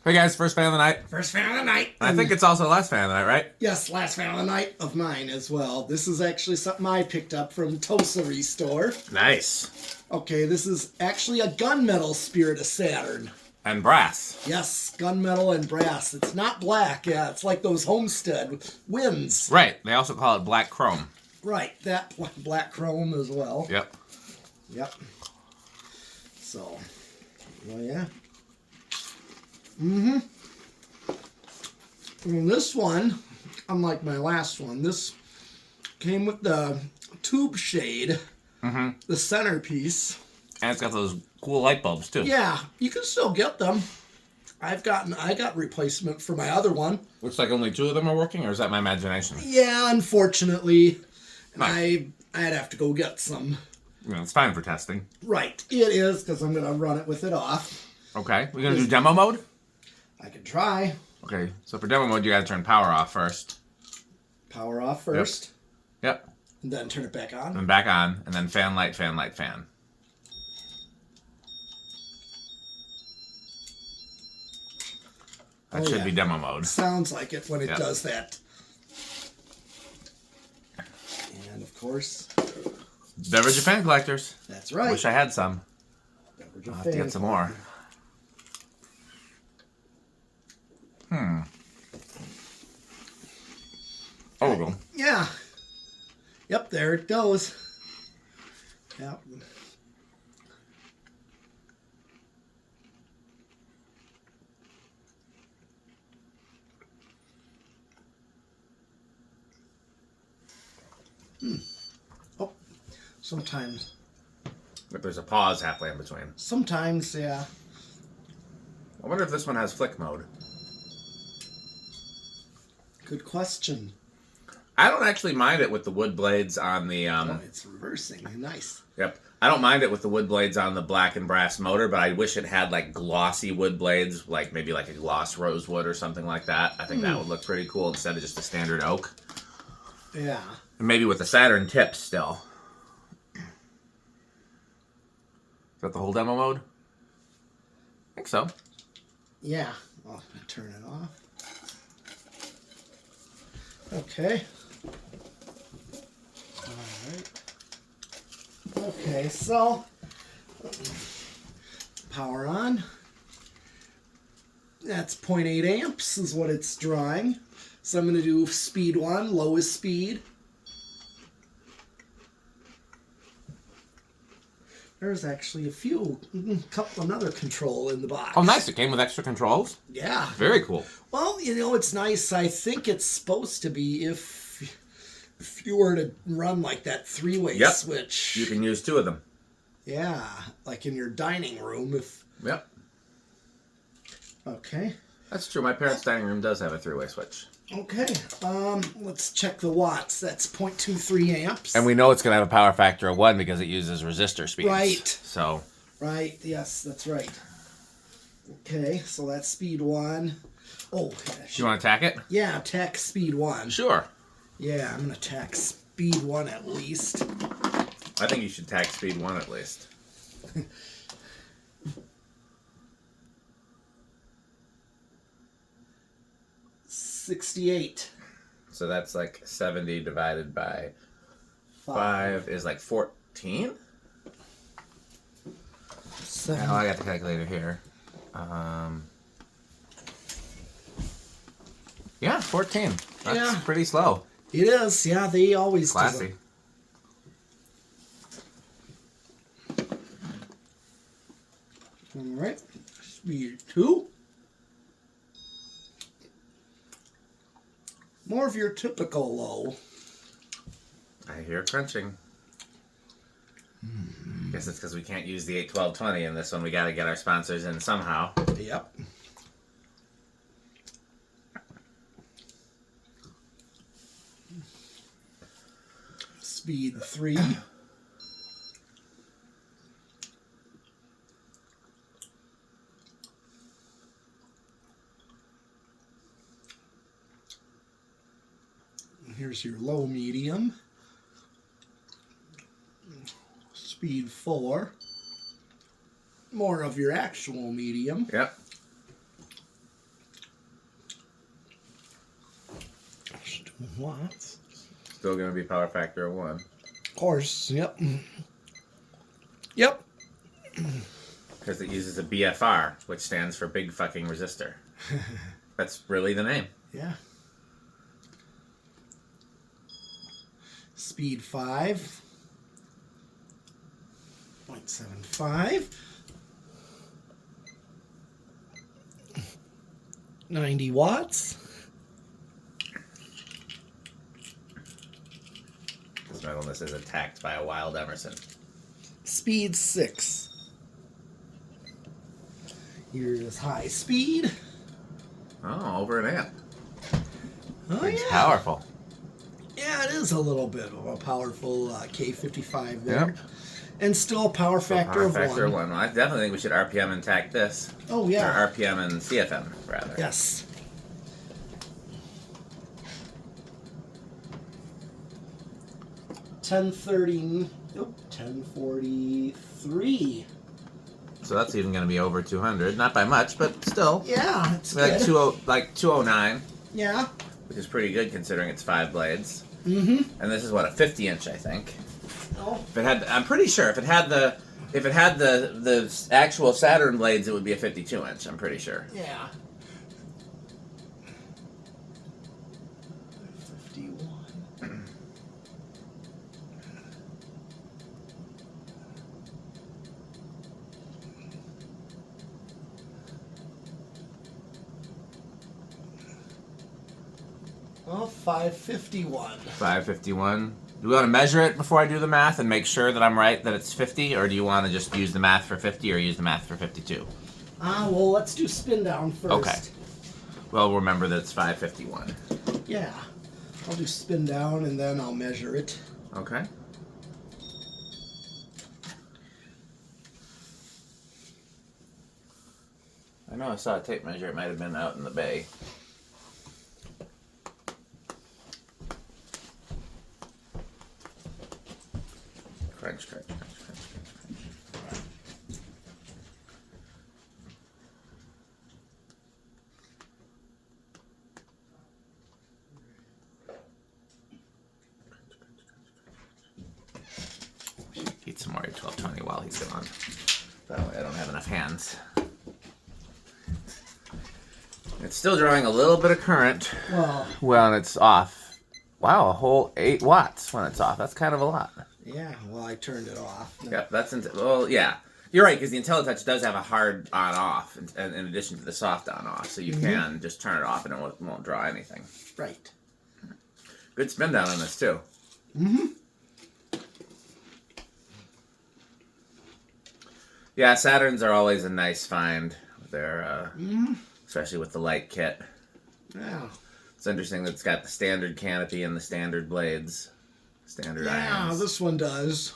Hey guys, first fan of the night. First fan of the night. I think it's also last fan of the night, right? Yes, last fan of the night of mine as well. This is actually something I picked up from Tosery store. Nice. Okay, this is actually a gunmetal Spirit of Saturn. And brass. Yes, gunmetal and brass. It's not black, yeah. It's like those Homestead winds. Right. They also call it black chrome. Right, that black chrome as well. Yep. Yep. So, well, yeah. Mm-hmm. And this one, unlike my last one, this came with the tube shade, the centerpiece. And it's got those cool light bulbs too. Yeah, you can still get them. I got replacement for my other one. Looks like only 2 of them are working, or is that my imagination? Yeah, unfortunately, Nice. I'd have to go get some. You know, it's fine for testing. Right, it is, because I'm going to run it with it off. Okay, we're going to do demo mode? I can try. Okay, so for demo mode, you got to turn power off first. Power off first. Yep. And then turn it back on. And back on, and then fan, light, fan, light, fan. That should be demo mode. Sounds like it when it does that. And of course, Beverage of fan collectors. That's right. Wish I had some. Beverage I'll of have to fan get some more. Oh, we go. Yeah. Yep, there it goes. Yep. Oh, sometimes. If there's a pause halfway in between. Sometimes, yeah. I wonder if this one has flick mode. Good question. I don't actually mind it with the wood blades on the... Oh, it's reversing. Nice. Yep. I don't mind it with the wood blades on the black and brass motor, but I wish it had like glossy wood blades, like maybe like a gloss rosewood or something like that. I think that would look pretty cool instead of just a standard oak. Yeah. And maybe with the Saturn tips still. Is that the whole demo mode? I think so. Yeah. I'll turn it off. Okay. Alright. Okay, so power on. That's 0.8 amps is what it's drawing. So I'm going to do speed 1, lowest speed. There's actually another control in the box. Oh, nice. It came with extra controls? Yeah. Very cool. Well, you know, it's nice. I think it's supposed to be if you were to run like that 3-way switch. You can use 2 of them. Yeah, like in your dining room. Yep. Okay. That's true. My parents' dining room does have a 3-way switch. Okay. Let's check the watts. That's 0.23 amps. And we know it's going to have a power factor of 1 because it uses resistor speeds. Right. So. Right. Yes, that's right. Okay, so that's speed 1. Oh. You want to tack it? Yeah, tack speed 1. Sure. Yeah, I'm going to tack speed 1 at least. I think you should tack speed 1 at least. 68. So that's like 70 divided by 5 is like 14? Oh, I got the calculator here. Yeah, 14. That's pretty slow. It is. Yeah, they always Classy. All right. Speed 2. More of your typical low. I hear crunching. Guess it's because we can't use the 81220 in this one. We got to get our sponsors in somehow. Yep. Speed 3. Here's your low medium. Speed 4. More of your actual medium. Yep. Watts. Still going to be power factor of 1. Of course. Yep. Yep. Because it uses a BFR, which stands for big fucking resistor. That's really the name. Yeah. Speed 5. 0.75. 90 watts. This Metalness is attacked by a wild Emerson. Speed 6. Here's high speed. Oh, over an amp. Oh, It's yeah. powerful. Yeah, it is a little bit of a powerful K55 there. Yep. And still a power factor Power of factor 1. Well, I definitely think we should RPM and tack this. Oh, yeah. Or RPM and CFM, rather. Yes. Nope, 1043. So that's even going to be over 200. Not by much, but still. Yeah, it's Like good. 209, Yeah. which is pretty good considering it's 5 blades. Mm-hmm. And this is what, a 50 inch, I think. Oh, If it had, I'm pretty sure if it had the actual Saturn blades, it would be a 52 inch. I'm pretty sure. yeah. 51. Oh, 551. 551. Do we want to measure it before I do the math and make sure that I'm right that it's 50, or do you want to just use the math for 50 or use the math for 52? Well, let's do spin down first. Okay. Well, remember that it's 551. Yeah. I'll do spin down and then I'll measure it. Okay. I know I saw a tape measure. It might have been out in the bay. Crunch, crunch, crunch, crunch, crunch, crunch. Eat some more 1220 while he's gone. That way I don't have enough hands. It's still drawing a little bit of current. Well, and it's off. Wow, a whole 8 watts when it's off. That's kind of a lot. Yeah, well, I turned it off. Yep, that's well, yeah. You're right, because the InteliTouch does have a hard on-off in addition to the soft on-off, so you can just turn it off and it won't draw anything. Right. Good spin down on this, too. Mm-hmm. Yeah, Saturns are always a nice find. They're, especially with the light kit. Yeah. It's interesting that it's got the standard canopy and the standard blades. Standard irons. Yeah, this one does.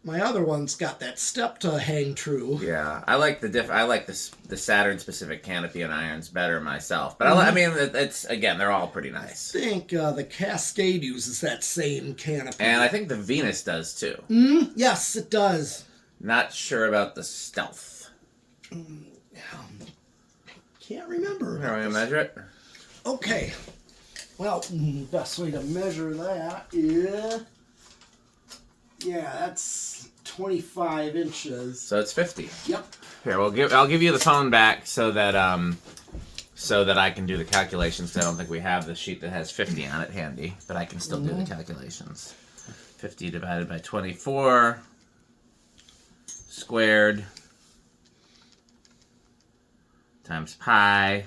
My other one's got that step to hang true. Yeah, I like the Saturn specific canopy and irons better myself. But I mean, it's again, they're all pretty nice. I think the Cascade uses that same canopy. And I think the Venus does too. Yes, it does. Not sure about the Stealth. Can't remember. Here, I'm gonna measure it. Okay. Well, best way to measure that is, yeah, that's 25 inches. So it's 50. Yep. Here, I'll give you the phone back so that I can do the calculations. I don't think we have the sheet that has 50 on it handy, but I can still do the calculations. 50 divided by 24 squared times pi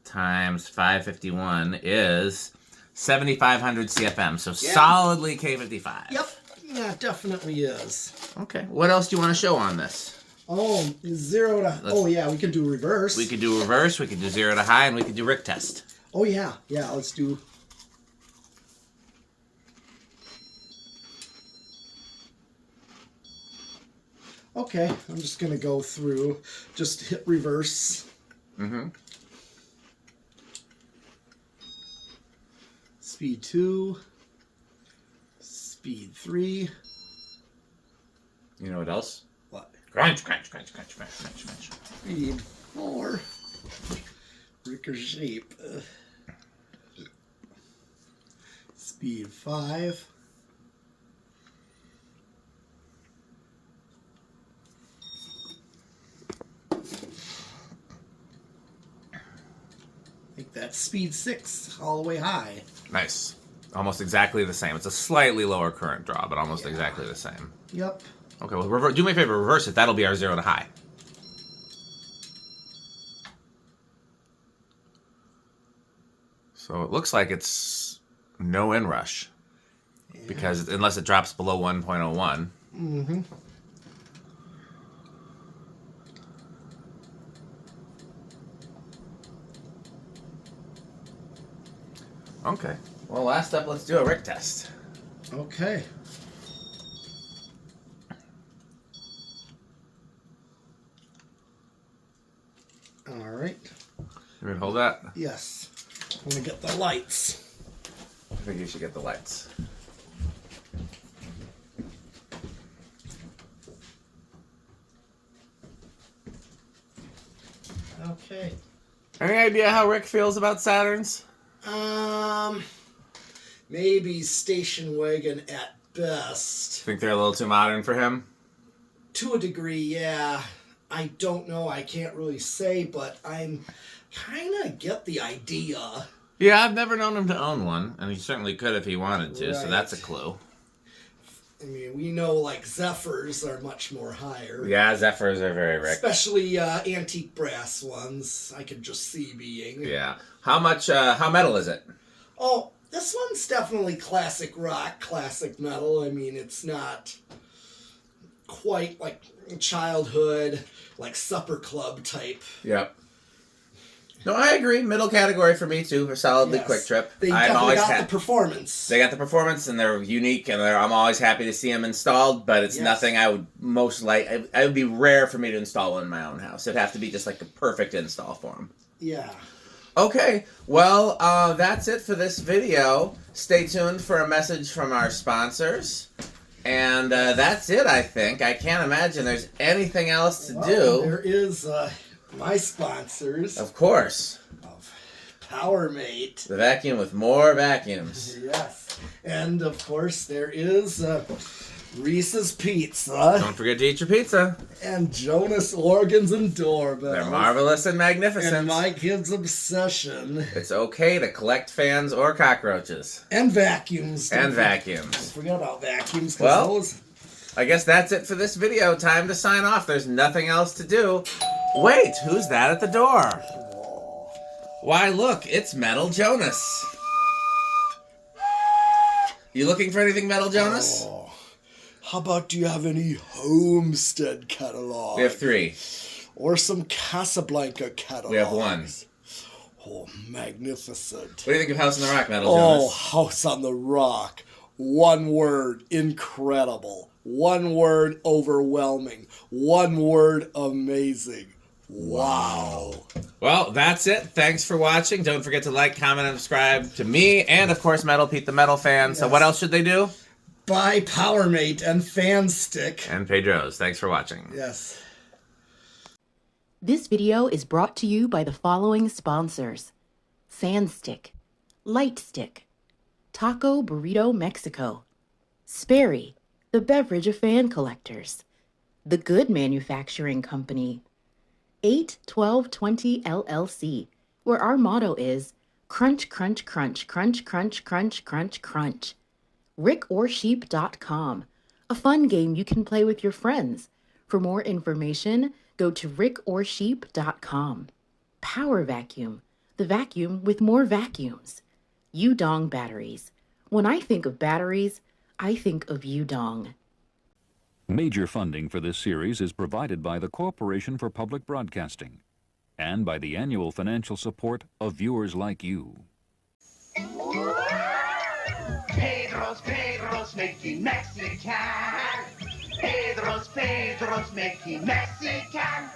times 551 is 7,500 CFM. So solidly K55. Yep. Yeah, it definitely is. Okay. What else do you want to show on this? Oh, 0 to... oh, yeah, we can do reverse. We could do reverse, we could do 0 to high, and we could do Rick test. Oh, yeah. Yeah, let's do... Okay, I'm just going to go through, just hit reverse. Speed 2. Speed 3. You know what else? What? Crunch, crunch, crunch, crunch, crunch, crunch, crunch. Speed 4. Ricker shape. Speed 5. I think that's speed 6 all the way high. Nice. Almost exactly the same. It's a slightly lower current draw, but almost exactly the same. Yep. Okay, well, do me a favor, reverse it. That'll be our 0 to high. So it looks like it's no inrush. Yeah. Because unless it drops below 1.01. Mm-hmm. Okay. Well, last up, let's do a Rick test. Okay. All right. You ready to hold that? Yes. I'm going to get the lights. I think you should get the lights. Okay. Any idea how Rick feels about Saturns? Maybe station wagon at best. Think they're a little too modern for him? To a degree, yeah. I don't know. I can't really say, but I'm kind of get the idea. Yeah, I've never known him to own one, and he certainly could if he wanted to, so that's a clue. I mean, we know, like, Zephyrs are much more higher. Yeah, Zephyrs are very Rick. Especially antique brass ones, I could just see being. Yeah. How metal is it? Oh, this one's definitely classic rock, classic metal. I mean, it's not quite like childhood, like supper club type. Yep. No, I agree. Middle category for me too. For solidly Quick Trip. They definitely got the performance. They got the performance, and they're unique, and I'm always happy to see them installed. But it's nothing I would most like. It would be rare for me to install one in my own house. It'd have to be just like a perfect install for them. Yeah. Okay. Well, that's it for this video. Stay tuned for a message from our sponsors. And that's it, I think. I can't imagine there's anything else to do. There is my sponsors. Of course. Of PowerMate. The vacuum with more vacuums. Yes. And, of course, there is Reese's Pizza. Don't forget to eat your pizza. And Jonas Organs and Doorbells. They're marvelous and magnificent. And my kid's obsession. It's okay to collect fans or cockroaches. And vacuums. And vacuums. Don't forget about vacuums. Well, I guess that's it for this video. Time to sign off. There's nothing else to do. Wait, who's that at the door? Why, look, it's Metal Jonas. You looking for anything, Metal Jonas? Oh. How about, do you have any Homestead catalog? We have 3. Or some Casablanca catalog? We have 1. Oh, magnificent. What do you think of House on the Rock, Metal Jonas? Oh, House on the Rock. One word, incredible. One word, overwhelming. One word, amazing. Wow. Well, that's it. Thanks for watching. Don't forget to like, comment, and subscribe to me, and of course, Metal Pete the Metal Fan. Yes. So what else should they do? Buy PowerMate and Fan Stick. And Pedro's. Thanks for watching. Yes. This video is brought to you by the following sponsors: Fan Stick, Light Stick, Taco Burrito Mexico, Sperry, the beverage of fan collectors, The Good Manufacturing Company, 81220 LLC, where our motto is crunch, crunch, crunch, crunch, crunch, crunch, crunch, crunch. rickorsheep.com, a fun game you can play with your friends. For more information, go to rickorsheep.com. Power Vacuum, the vacuum with more vacuums. Udong Batteries. When I think of batteries, I think of Udong. Major funding for this series is provided by the Corporation for Public Broadcasting and by the annual financial support of viewers like you. Pedro's making Mexican. Pedro's making Mexican.